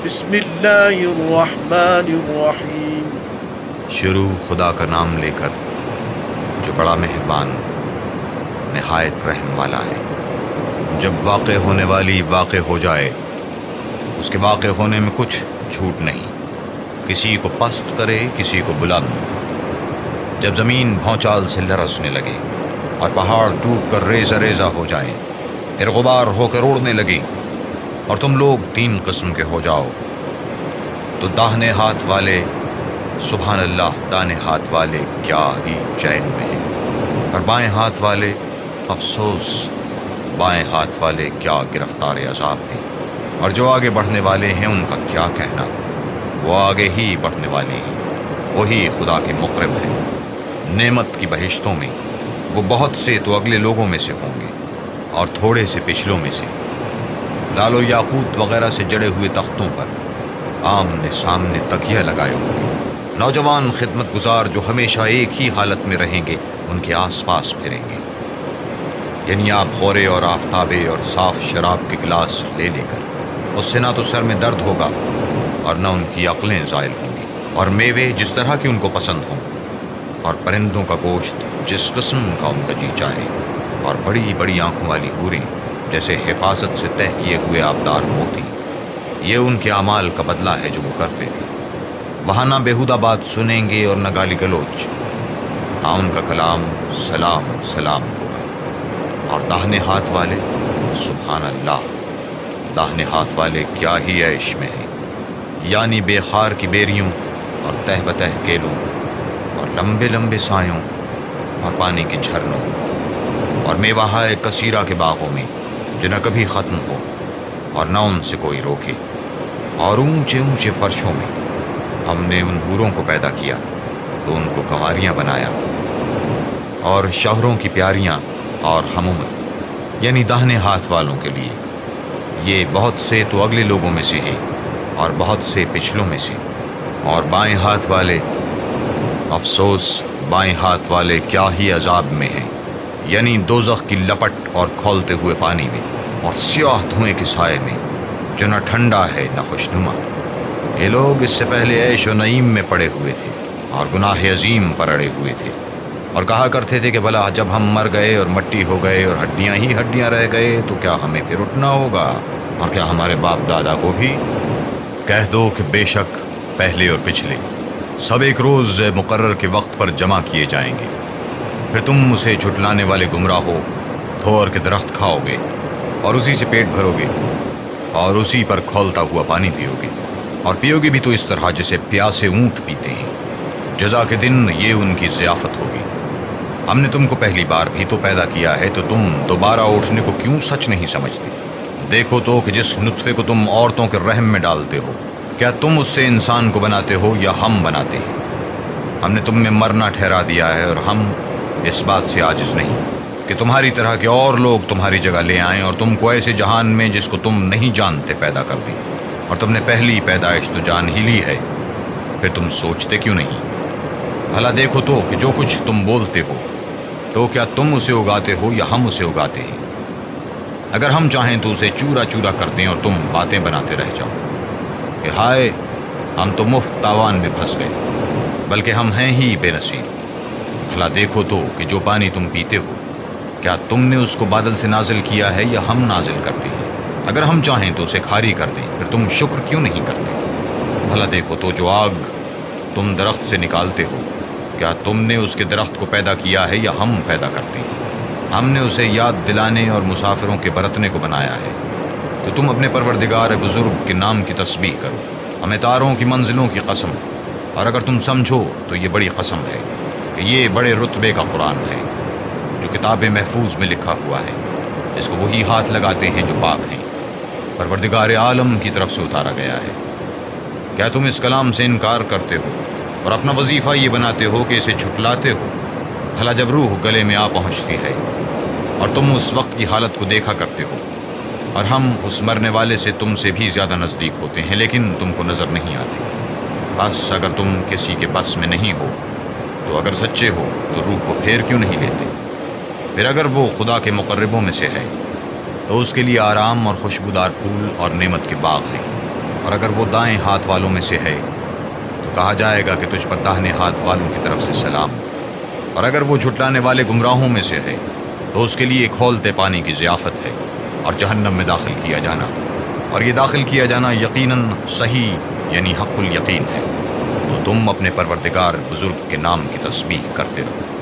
بسم اللہ الرحمن الرحیم۔ شروع خدا کا نام لے کر جو بڑا مہربان نہایت رحم والا ہے۔ جب واقع ہونے والی واقع ہو جائے، اس کے واقع ہونے میں کچھ جھوٹ نہیں، کسی کو پست کرے کسی کو بلند۔ جب زمین بھونچال سے لرزنے لگے اور پہاڑ ٹوٹ کر ریزہ ریزہ ہو جائیں، پھر غبار ہو کر اڑنے لگے اور تم لوگ تین قسم کے ہو جاؤ، تو داہنے ہاتھ والے سبحان اللہ، دانے ہاتھ والے کیا ہی چین میں ہیں، اور بائیں ہاتھ والے افسوس، بائیں ہاتھ والے کیا گرفتار عذاب ہیں۔ اور جو آگے بڑھنے والے ہیں ان کا کیا کہنا، وہ آگے ہی بڑھنے والے ہیں، وہی خدا کے مقرب ہیں۔ نعمت کی بہشتوں میں وہ بہت سے تو اگلے لوگوں میں سے ہوں گے اور تھوڑے سے پچھلوں میں سے۔ لال و یاقوت وغیرہ سے جڑے ہوئے تختوں پر آمنے سامنے تکیہ لگائے ہوئے نوجوان خدمت گزار جو ہمیشہ ایک ہی حالت میں رہیں گے، ان کے آس پاس پھریں گے، یعنی آپ خورے اور آفتابے اور صاف شراب کے گلاس لے لے کر، اس سے نہ تو سر میں درد ہوگا اور نہ ان کی عقلیں زائل ہوں گی، اور میوے جس طرح کے ان کو پسند ہوں، اور پرندوں کا گوشت جس قسم کا ان کا جی چاہے، اور بڑی بڑی آنکھوں والی حوریں جیسے حفاظت سے تہہ کیے ہوئے آبدار موتی۔ یہ ان کے اعمال کا بدلہ ہے جو وہ کرتے تھے۔ وہاں نہ بیہودہ بات سنیں گے اور نہ گالی گلوچ، ہاں ان کا کلام سلام سلام ہوگا۔ اور داہنے ہاتھ والے سبحان اللہ، داہنے ہاتھ والے کیا ہی عیش میں ہیں، یعنی بے خار کی بیریوں اور تہ بتہ کیلوں اور لمبے لمبے سایوں اور پانی کے جھرنوں اور میوہ کثیرہ کے باغوں میں جو نہ کبھی ختم ہو اور نہ ان سے کوئی روکے۔ اور اونچے اونچے فرشوں میں ہم نے ان حوروں کو پیدا کیا تو ان کو کنواریاں بنایا، اور شوہروں کی پیاریاں اور حمومت، یعنی داہنے ہاتھ والوں کے لیے۔ یہ بہت سے تو اگلے لوگوں میں سے ہیں اور بہت سے پچھلوں میں سے۔ اور بائیں ہاتھ والے افسوس، بائیں ہاتھ والے کیا ہی عذاب میں ہیں، یعنی دوزخ کی لپٹ اور کھولتے ہوئے پانی میں اور سیاہ دھوئیں کے سائے میں جو نہ ٹھنڈا ہے نہ خوشنما۔ یہ لوگ اس سے پہلے عیش و نعیم میں پڑے ہوئے تھے اور گناہ عظیم پر اڑے ہوئے تھے، اور کہا کرتے تھے کہ بھلا جب ہم مر گئے اور مٹی ہو گئے اور ہڈیاں ہی ہڈیاں رہ گئے تو کیا ہمیں پھر اٹھنا ہوگا، اور کیا ہمارے باپ دادا کو بھی؟ کہہ دو کہ بے شک پہلے اور پچھلے سب ایک روز مقرر کے وقت پر جمع کیے جائیں گے، پھر تم اسے جھٹلانے والے گمراہ ہو تھور کے درخت کھاؤ گے اور اسی سے پیٹ بھرو گے اور اسی پر کھولتا ہوا پانی پیو گے، اور پیو گے بھی تو اس طرح جیسے پیاسے اونٹ پیتے ہیں۔ جزا کے دن یہ ان کی ضیافت ہوگی۔ ہم نے تم کو پہلی بار بھی تو پیدا کیا ہے، تو تم دوبارہ اٹھنے کو کیوں سچ نہیں سمجھتے؟ دیکھو تو کہ جس نطفے کو تم عورتوں کے رحم میں ڈالتے ہو، کیا تم اس سے انسان کو بناتے ہو یا ہم بناتے ہیں؟ ہم نے تم میں مرنا ٹھہرا دیا ہے، اور ہم اس بات سے عاجز نہیں کہ تمہاری طرح کے اور لوگ تمہاری جگہ لے آئیں اور تم کو ایسے جہان میں جس کو تم نہیں جانتے پیدا کر دیں۔ اور تم نے پہلی پیدائش تو جان ہی لی ہے، پھر تم سوچتے کیوں نہیں؟ بھلا دیکھو تو کہ جو کچھ تم بولتے ہو تو کیا تم اسے اگاتے ہو یا ہم اسے اگاتے ہیں؟ اگر ہم چاہیں تو اسے چورا چورا کر دیں اور تم باتیں بناتے رہ جاؤ کہ ہائے ہم تو مفت تاوان میں پھنس گئے، بلکہ ہم ہیں ہی بے نصیب۔ بھلا دیکھو تو کہ جو پانی تم پیتے ہو کیا تم نے اس کو بادل سے نازل کیا ہے یا ہم نازل کرتے ہیں؟ اگر ہم چاہیں تو اسے کھاری کر دیں، پھر تم شکر کیوں نہیں کرتے؟ بھلا دیکھو تو جو آگ تم درخت سے نکالتے ہو کیا تم نے اس کے درخت کو پیدا کیا ہے یا ہم پیدا کرتے ہیں؟ ہم نے اسے یاد دلانے اور مسافروں کے برتنے کو بنایا ہے، تو تم اپنے پروردگار بزرگ کے نام کی تسبیح کرو۔ ہمیں تاروں کی منزلوں کی قسم، اور اگر تم سمجھو تو یہ بڑی قسم ہے کہ یہ بڑے رتبے کا قرآن ہے جو کتاب محفوظ میں لکھا ہوا ہے، اس کو وہی ہاتھ لگاتے ہیں جو پاک ہیں، پروردگار عالم کی طرف سے اتارا گیا ہے۔ کیا تم اس کلام سے انکار کرتے ہو اور اپنا وظیفہ یہ بناتے ہو کہ اسے جھٹلاتے ہو؟ بھلا جب روح گلے میں آ پہنچتی ہے اور تم اس وقت کی حالت کو دیکھا کرتے ہو، اور ہم اس مرنے والے سے تم سے بھی زیادہ نزدیک ہوتے ہیں لیکن تم کو نظر نہیں آتے۔ بس اگر تم کسی کے بس میں نہیں ہو تو اگر سچے ہو تو روح کو پھیر کیوں نہیں لیتے؟ پھر اگر وہ خدا کے مقربوں میں سے ہے تو اس کے لیے آرام اور خوشبودار پھول اور نعمت کے باغ ہیں، اور اگر وہ دائیں ہاتھ والوں میں سے ہے تو کہا جائے گا کہ تجھ پر داہنے ہاتھ والوں کی طرف سے سلام، اور اگر وہ جھٹلانے والے گمراہوں میں سے ہے تو اس کے لیے کھولتے پانی کی ضیافت ہے اور جہنم میں داخل کیا جانا، اور یہ داخل کیا جانا یقیناً صحیح یعنی حق الیقین ہے۔ تو تم اپنے پروردگار بزرگ کے نام کی تسبیح کرتے رہو۔